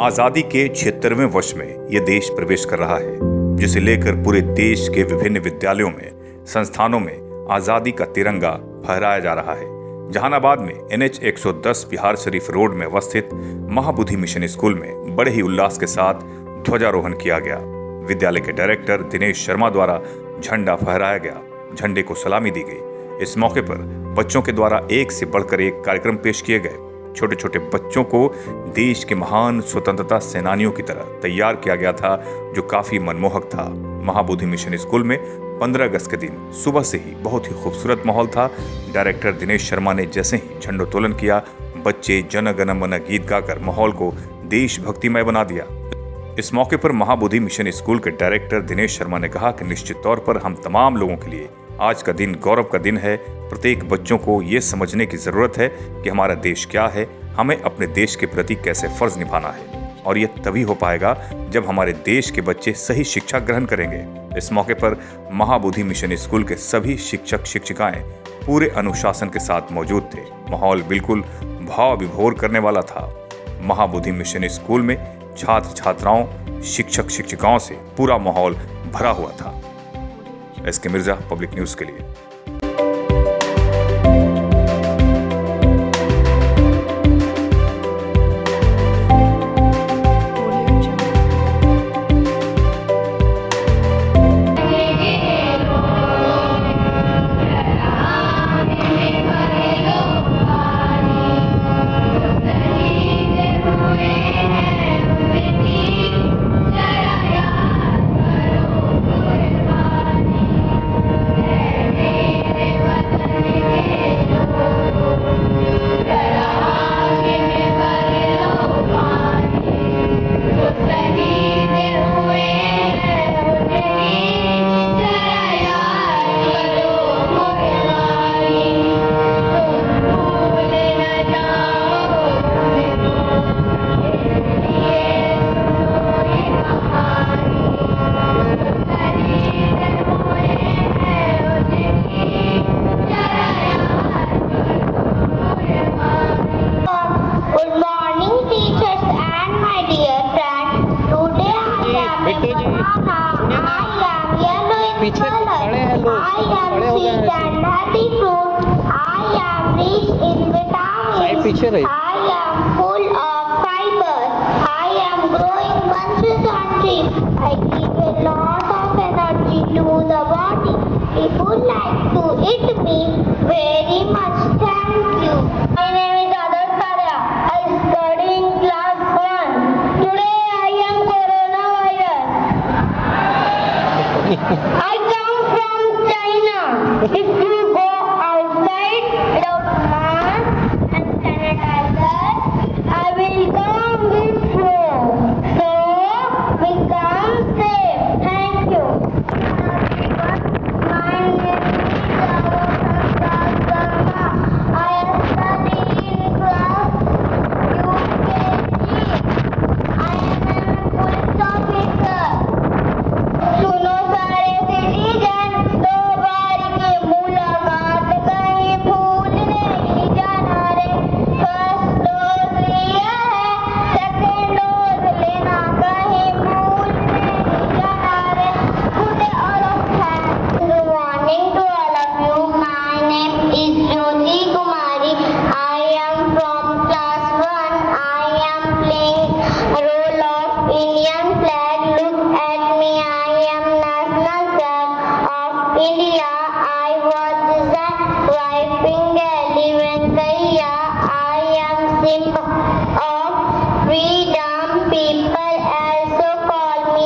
आजादी के 76वें वर्ष में यह देश प्रवेश कर रहा है, जिसे लेकर पूरे देश के विभिन्न विद्यालयों में, संस्थानों में आजादी का तिरंगा फहराया जा रहा है। जहानाबाद में NH 110 बिहार शरीफ रोड में अवस्थित महाबोधि मिशन स्कूल में बड़े ही उल्लास के साथ ध्वजारोहण किया गया। विद्यालय के डायरेक्टर दिनेश शर्मा द्वारा झंडा फहराया गया, झंडे को सलामी दी गई। इस मौके पर बच्चों के द्वारा एक से बढ़कर एक कार्यक्रम पेश किए गए। छोटे छोटे बच्चों को देश के महान स्वतंत्रता सेनानियों की तरह तैयार किया गया था, जो काफी मनमोहक था। महाबोधि मिशन स्कूल में 15 अगस्त के दिन सुबह से ही बहुत ही खूबसूरत माहौल था। डायरेक्टर दिनेश शर्मा ने जैसे ही झंडोत्तोलन किया, बच्चे जन गण मन गीत गाकर माहौल को देशभक्तिमय बना दिया। इस मौके पर महाबोधि मिशन स्कूल के डायरेक्टर दिनेश शर्मा ने कहा कि निश्चित तौर पर हम तमाम लोगों के लिए आज का दिन गौरव का दिन है। प्रत्येक बच्चों को ये समझने की जरूरत है कि हमारा देश क्या है, हमें अपने देश के प्रति कैसे फर्ज निभाना है, और ये तभी हो पाएगा जब हमारे देश के बच्चे सही शिक्षा ग्रहण करेंगे। इस मौके पर महाबोधि मिशन स्कूल के सभी शिक्षक शिक्षिकाएं पूरे अनुशासन के साथ मौजूद थे। माहौल बिल्कुल भाव विभोर करने वाला था। महाबोधि मिशन स्कूल में छात्र छात्राओं, शिक्षक शिक्षिकाओं से पूरा माहौल भरा हुआ था। SK मिर्जा, पब्लिक न्यूज के लिए। पीछे खड़े हैं लोग, खड़े हो गए हैं। साइड पीछे रही। I am full of fibers. I am growing bunches on trees. I give a lot of energy to the body. People like to eat me very much. Thank you. My name is Adarsh Arya. I study in class 1. Today I am coronavirus. I come from China. If you go outside without mask and sanitizer, I will come with you. So become safe. Thank you. My name is Saraswati. I study in class UKG. I am a police officer. सुनो सारे citizen, दो बार की मुलाकात कहीं भूल नहीं जाना रे। फर्स्ट डोज लिया है, सेकंड डोज लेना कहीं भूल नहीं जाना रे। Good day all of you. Good morning to all of you. My name is Jyoti Kumari. I am from class 1. I am playing role of Indian flag. Look at me. I am national flag of India. I was designed wiping Venkaiah. I am symbol of freedom. People also call me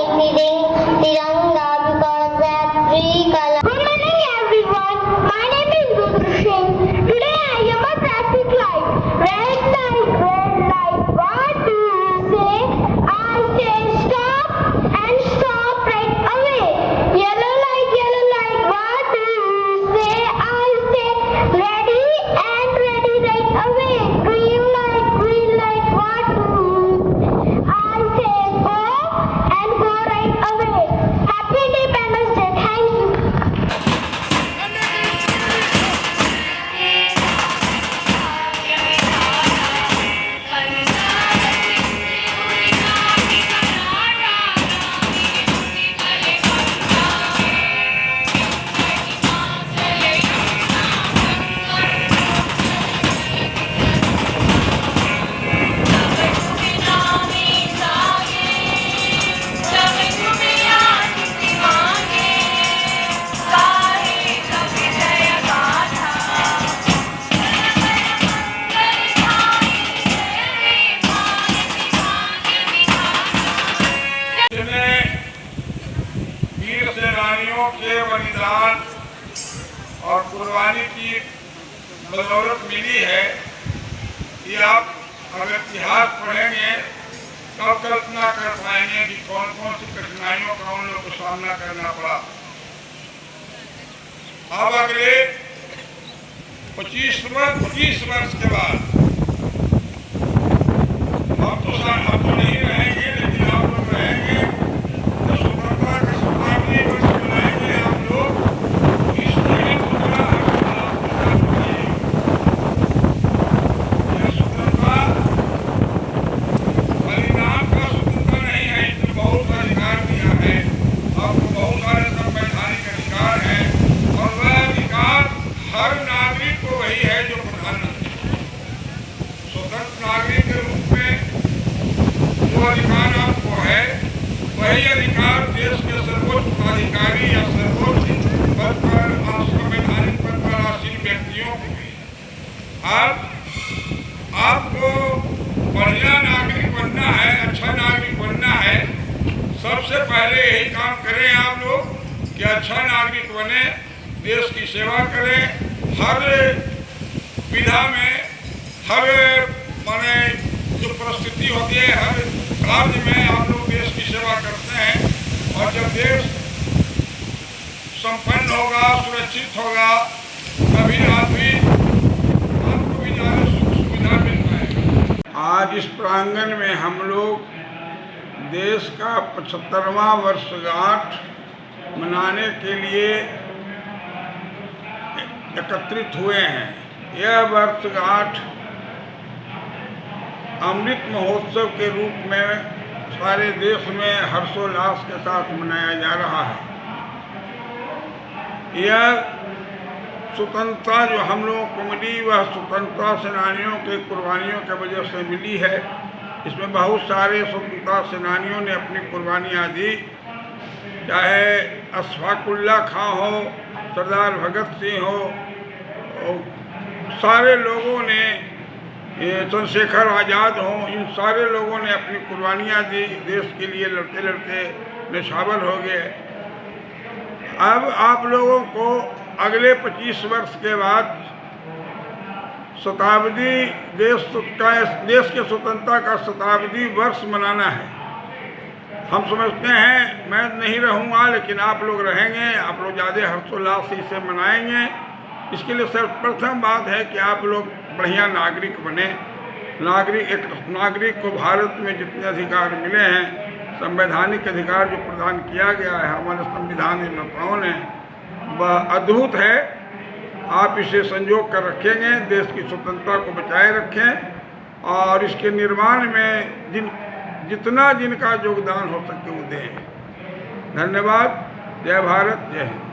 Tiranga because that three color. Good morning everyone. My name is Rudra Singh. Today I am a traffic light. Red light, what do you say? I say stop and stop right away. Yellow light, what do you say? I say ready and ready right away. Green light, what बदौलत मिली है कि आप अगर इतिहास पढ़ेंगे तब कल्पना कर पाएंगे कि कौन कौन सी कठिनाइयों का उन लोगों को सामना करना पड़ा। अब अगले 25 वर्ष के बाद हम तो नहीं रहेंगे, लेकिन आप लोग रहेंगे। तो स्वतंत्रता का 70वां वर्ष मनाएंगे आप लोग। इस महीने को बड़ा यह स्वतंत्रता परिणाम का स्वतंत्रता नहीं है, इसमें बहुत सा अधिकार दिया है आपको, बहुत सारे संवैधानिक अधिकार हैं, और वह अधिकार हर नागरिक को वही है जो प्रधानमंत्री स्वतंत्र नागरिक के रूप में जो अधिकार आपको है, वही अधिकार देश के सर्वोच्च अधिकारी या सर्वोच्च पद पर संवैधानिक पद पर आसीन व्यक्तियों को भी। आपको बढ़िया नागरिक बनना है, अच्छा नागरिक बनना है, सबसे पहले यही काम करें आप लोग कि अच्छा नागरिक बने, देश की सेवा करें। हर विधा में, हर माने जो परिस्थिति होती है, हर कार्य में आप लोग देश की सेवा करते हैं, और जब देश संपन्न होगा, सुरक्षित होगा, तभी आपको भी ज़्यादा सुख सुविधा मिल पाएगा। आज इस प्रांगण में हम लोग देश का 75वां वर्षगांठ मनाने के लिए एकत्रित हुए हैं। यह वर्षगांठ अमृत महोत्सव के रूप में सारे देश में हर्षोल्लास के साथ मनाया जा रहा है। यह स्वतंत्रता जो हम लोगों को मिली, वह स्वतंत्रता सेनानियों के कुर्बानियों की वजह से मिली है। इसमें बहुत सारे स्वतंत्रता सेनानियों ने अपनी कुर्बानियाँ दी, चाहे अशफाकुल्ला खां हो, सरदार भगत सिंह हो, सारे लोगों ने, चंद्रशेखर आज़ाद हो, इन सारे लोगों ने अपनी कुर्बानियाँ दी, देश के लिए लड़ते लड़ते निशावर हो गए। अब आप लोगों को अगले 25 वर्ष के बाद शताब्दी देश के स्वतंत्रता का शताब्दी वर्ष मनाना है। हम समझते हैं मैं नहीं रहूँगा, लेकिन आप लोग रहेंगे, आप लोग ज़्यादा हर्षोल्लास से इसे मनाएंगे। इसके लिए सर्वप्रथम बात है कि आप लोग बढ़िया नागरिक बने। एक नागरिक को भारत में जितने अधिकार मिले हैं, संवैधानिक अधिकार जो प्रदान किया गया है हमारे संविधान निर्माताओं ने, वह अद्भुत है। आप इसे संजो कर रखेंगे, देश की स्वतंत्रता को बचाए रखें, और इसके निर्माण में जितना जिनका योगदान हो सके वो दें। धन्यवाद। जय भारत, जय हिंद।